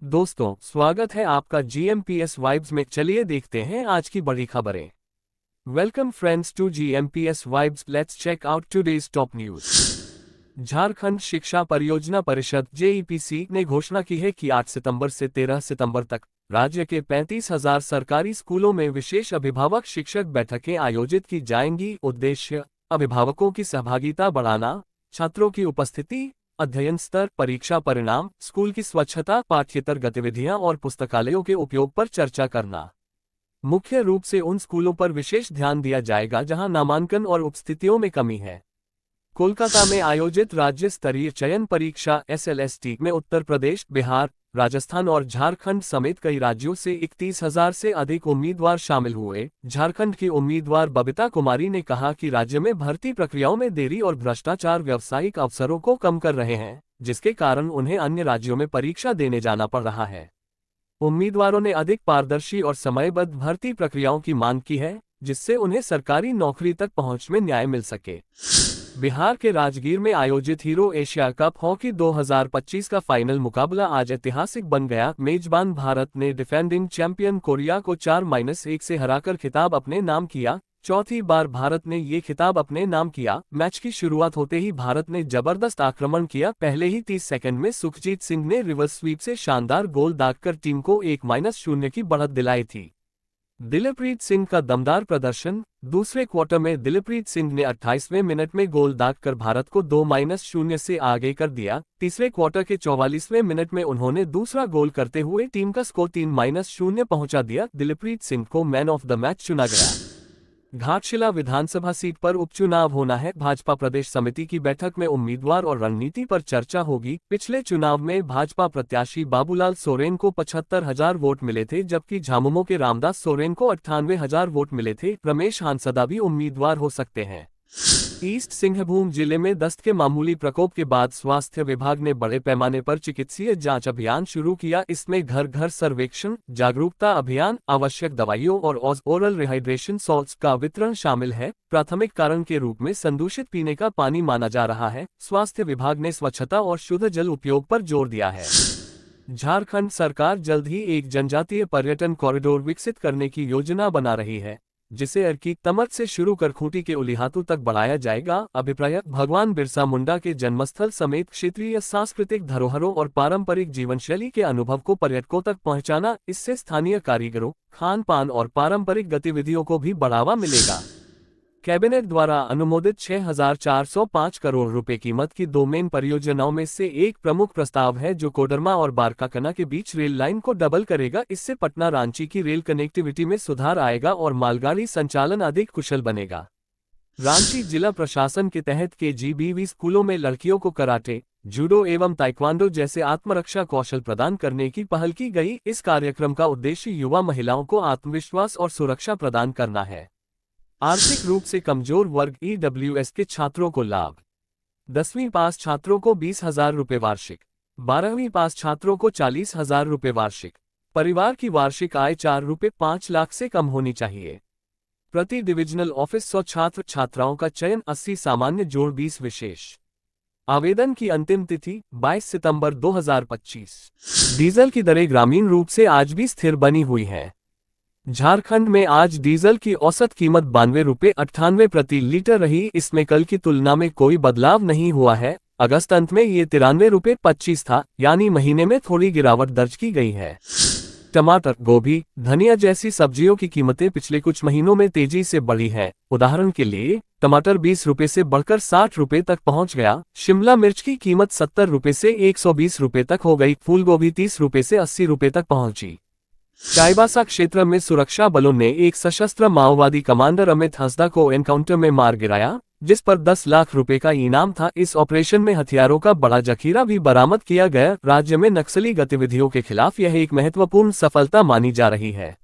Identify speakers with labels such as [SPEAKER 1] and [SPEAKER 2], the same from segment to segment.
[SPEAKER 1] दोस्तों, स्वागत है आपका जीएमपीएस वाइब्स में। चलिए देखते हैं आज की बड़ी खबरें। Welcome friends to GMPS vibes. Let's check out today's top news. Jharkhand शिक्षा परियोजना परिषद जेईपीसी ने घोषणा की है कि 8 सितंबर से 13 सितंबर तक राज्य के 35,000 सरकारी स्कूलों में विशेष अभिभावक शिक्षक बैठकें आयोजित की जाएंगी। उद्देश्य: अभिभावकों की सहभागिता बढ़ाना, छात्रों की उपस्थिति, अध्ययन स्तर, परीक्षा परिणाम, स्कूल की स्वच्छता, पाठ्येतर गतिविधियां और पुस्तकालयों के उपयोग पर चर्चा करना। मुख्य रूप से उन स्कूलों पर विशेष ध्यान दिया जाएगा जहां नामांकन और उपस्थितियों में कमी है। कोलकाता में आयोजित राज्य स्तरीय चयन परीक्षा एसएलएसटी में उत्तर प्रदेश, बिहार, राजस्थान और झारखंड समेत कई राज्यों से 31,000 से अधिक उम्मीदवार शामिल हुए। झारखंड की उम्मीदवार बबीता कुमारी ने कहा कि राज्य में भर्ती प्रक्रियाओं में देरी और भ्रष्टाचार व्यावसायिक अवसरों को कम कर रहे हैं, जिसके कारण उन्हें अन्य राज्यों में परीक्षा देने जाना पड़ रहा है। उम्मीदवारों ने अधिक पारदर्शी और समयबद्ध भर्ती प्रक्रियाओं की मांग की है, जिससे उन्हें सरकारी नौकरी तक पहुंच में न्याय मिल सके। बिहार के राजगीर में आयोजित हीरो एशिया कप हॉकी 2025 का फाइनल मुकाबला आज ऐतिहासिक बन गया। मेजबान भारत ने डिफेंडिंग चैंपियन कोरिया को 4-1 से हराकर खिताब अपने नाम किया। चौथी बार भारत ने ये खिताब अपने नाम किया। मैच की शुरुआत होते ही भारत ने जबरदस्त आक्रमण किया। पहले ही 30 सेकंड में सुखजीत सिंह ने रिवर्स स्वीप से शानदार गोल दागकर टीम को 1-0 की बढ़त दिलाई थी। दिलप्रीत सिंह का दमदार प्रदर्शन। दूसरे क्वार्टर में दिलप्रीत सिंह ने 28वें मिनट में गोल दागकर भारत को 2-0 से आगे कर दिया। तीसरे क्वार्टर के 44वें मिनट में उन्होंने दूसरा गोल करते हुए टीम का स्कोर 3-0 पहुंचा दिया। दिलप्रीत सिंह को मैन ऑफ द मैच चुना गया। घाटशिला विधानसभा सीट पर उपचुनाव होना है। भाजपा प्रदेश समिति की बैठक में उम्मीदवार और रणनीति पर चर्चा होगी। पिछले चुनाव में भाजपा प्रत्याशी बाबूलाल सोरेन को 75,000 वोट मिले थे, जबकि झामुमो के रामदास सोरेन को 98,000 वोट मिले थे। रमेश हांसदा भी उम्मीदवार हो सकते हैं। ईस्ट सिंहभूम जिले में दस्त के मामूली प्रकोप के बाद स्वास्थ्य विभाग ने बड़े पैमाने पर चिकित्सीय जांच अभियान शुरू किया। इसमें घर घर सर्वेक्षण, जागरूकता अभियान, आवश्यक दवाइयों और ओरल रिहाइड्रेशन सॉल्ट्स का वितरण शामिल है। प्राथमिक कारण के रूप में संदूषित पीने का पानी माना जा रहा है। स्वास्थ्य विभाग ने स्वच्छता और शुद्ध जल उपयोग पर जोर दिया है। झारखंड सरकार जल्द ही एक जनजातीय पर्यटन कॉरिडोर विकसित करने की योजना बना रही है, जिसे अर्की तमत से शुरू कर खूंटी के उलिहातू तक बढ़ाया जाएगा। अभिप्राय: भगवान बिरसा मुंडा के जन्मस्थल समेत क्षेत्रीय सांस्कृतिक धरोहरों और पारंपरिक जीवनशैली के अनुभव को पर्यटकों तक पहुंचाना। इससे स्थानीय कारीगरों, खान पान और पारंपरिक गतिविधियों को भी बढ़ावा मिलेगा। कैबिनेट द्वारा अनुमोदित 6,405 करोड़ रुपए कीमत की 2 मेन परियोजनाओं में से एक प्रमुख प्रस्ताव है, जो कोडरमा और बारकाकना के बीच रेल लाइन को डबल करेगा। इससे पटना रांची की रेल कनेक्टिविटी में सुधार आएगा और मालगाड़ी संचालन अधिक कुशल बनेगा। रांची जिला प्रशासन के तहत केजीबीवी स्कूलों में लड़कियों को कराटे, जूडो एवं ताइक्वांडो जैसे आत्मरक्षा कौशल प्रदान करने की पहल की गई। इस कार्यक्रम का उद्देश्य युवा महिलाओं को आत्मविश्वास और सुरक्षा प्रदान करना है। आर्थिक रूप से कमजोर वर्ग ईडब्ल्यूएस के छात्रों को लाभ। 10वीं पास छात्रों को 20,000 रुपये वार्षिक, 12वीं पास छात्रों को 40,000 रुपये वार्षिक। परिवार की वार्षिक आय 4.5 लाख से कम होनी चाहिए। प्रति डिविजनल ऑफिस 100 छात्र छात्राओं का चयन, 80 सामान्य जोड़ 20 विशेष। आवेदन की अंतिम तिथि 22 सितंबर 2025। डीजल की दरें ग्रामीण रूप से आज भी स्थिर बनी हुई हैं। झारखंड में आज डीजल की औसत कीमत 92.98 प्रति लीटर रही। इसमें कल की तुलना में कोई बदलाव नहीं हुआ है। अगस्त अंत में ये 93.25 था, यानी महीने में थोड़ी गिरावट दर्ज की गई है। टमाटर, गोभी, धनिया जैसी सब्जियों की कीमतें पिछले कुछ महीनों में तेजी से बढ़ी हैं। उदाहरण के लिए टमाटर 20 रुपये से बढ़कर 60 रुपये तक पहुंच गया। शिमला मिर्च की कीमत 70 रुपये से 120 रुपये तक हो गई। फूल गोभी 30 रुपये से 80 रुपये तक पहुंची। चाईबासा क्षेत्र में सुरक्षा बलों ने एक सशस्त्र माओवादी कमांडर अमित हंसदा को एनकाउंटर में मार गिराया, जिस पर 10 लाख रुपए का इनाम था। इस ऑपरेशन में हथियारों का बड़ा जखीरा भी बरामद किया गया। राज्य में नक्सली गतिविधियों के खिलाफ यह एक महत्वपूर्ण सफलता मानी जा रही है।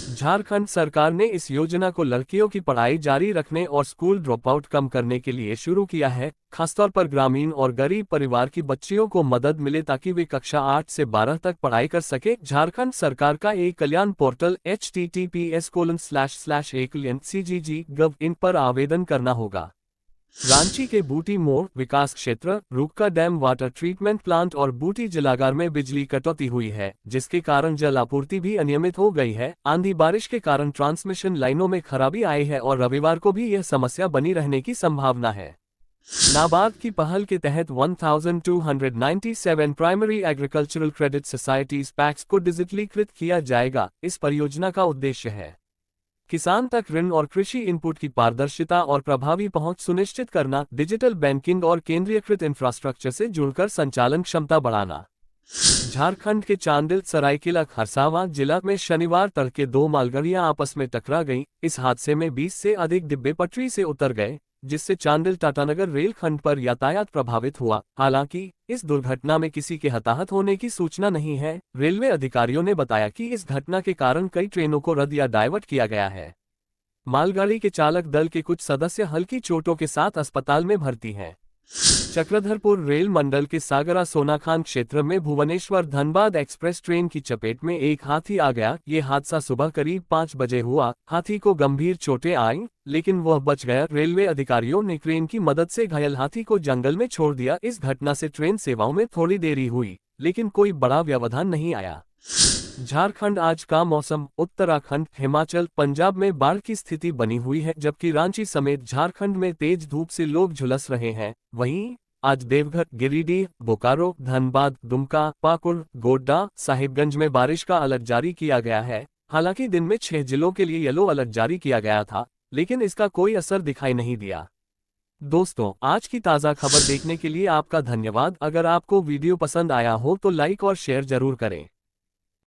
[SPEAKER 1] झारखंड सरकार ने इस योजना को लड़कियों की पढ़ाई जारी रखने और स्कूल ड्रॉपआउट कम करने के लिए शुरू किया है। खासतौर पर ग्रामीण और गरीब परिवार की बच्चियों को मदद मिले ताकि वे कक्षा 8 से 12 तक पढ़ाई कर सके। झारखंड सरकार का एक कल्याण पोर्टल https://ekल्याण.cgg.gov.in पर आवेदन करना होगा। रांची के बूटी मोड़ विकास क्षेत्र, रुक्का डैम वाटर ट्रीटमेंट प्लांट और बूटी जलागार में बिजली कटौती हुई है, जिसके कारण जल आपूर्ति भी अनियमित हो गई है। आंधी बारिश के कारण ट्रांसमिशन लाइनों में खराबी आई है और रविवार को भी यह समस्या बनी रहने की संभावना है। नाबार्ड की पहल के तहत 1297 primary agricultural credit societies PACS को डिजिटलीकृत किया जाएगा। इस परियोजना का उद्देश्य है किसान तक ऋण और कृषि इनपुट की पारदर्शिता और प्रभावी पहुंच सुनिश्चित करना, डिजिटल बैंकिंग और केंद्रीयकृत इंफ्रास्ट्रक्चर से जुड़कर संचालन क्षमता बढ़ाना। झारखंड के चांडिल सरायकेला खरसावां जिला में शनिवार तड़के दो मालगाड़ियां आपस में टकरा गईं। इस हादसे में 20 से अधिक डिब्बे पटरी से उतर गए, जिससे चांडिल टाटानगर रेलखंड पर यातायात प्रभावित हुआ। हालांकि इस दुर्घटना में किसी के हताहत होने की सूचना नहीं है। रेलवे अधिकारियों ने बताया कि इस घटना के कारण कई ट्रेनों को रद्द या डायवर्ट किया गया है। मालगाड़ी के चालक दल के कुछ सदस्य हल्की चोटों के साथ अस्पताल में भर्ती हैं। चक्रधरपुर रेल मंडल के सागरा सोनाखान क्षेत्र में भुवनेश्वर धनबाद एक्सप्रेस ट्रेन की चपेट में एक हाथी आ गया। ये हादसा सुबह करीब 5 बजे हुआ। हाथी को गंभीर चोटें आईं, लेकिन वह बच गया। रेलवे अधिकारियों ने क्रेन की मदद से घायल हाथी को जंगल में छोड़ दिया। इस घटना से ट्रेन सेवाओं में थोड़ी देरी हुई, लेकिन कोई बड़ा व्यवधान नहीं आया। झारखंड आज का मौसम। उत्तराखंड, हिमाचल, पंजाब में बाढ़ की स्थिति बनी हुई है, जबकि रांची समेत झारखंड में तेज धूप से लोग झुलस रहे हैं। वहीं आज देवघर, गिरिडीह, बोकारो, धनबाद, दुमका, पाकुड़, गोड्डा, साहिबगंज में बारिश का अलर्ट जारी किया गया है। हालांकि दिन में 6 जिलों के लिए येलो अलर्ट जारी किया गया था, लेकिन इसका कोई असर दिखाई नहीं दिया। दोस्तों, आज की ताज़ा खबर देखने के लिए आपका धन्यवाद। अगर आपको वीडियो पसंद आया हो तो लाइक और शेयर जरूर करें।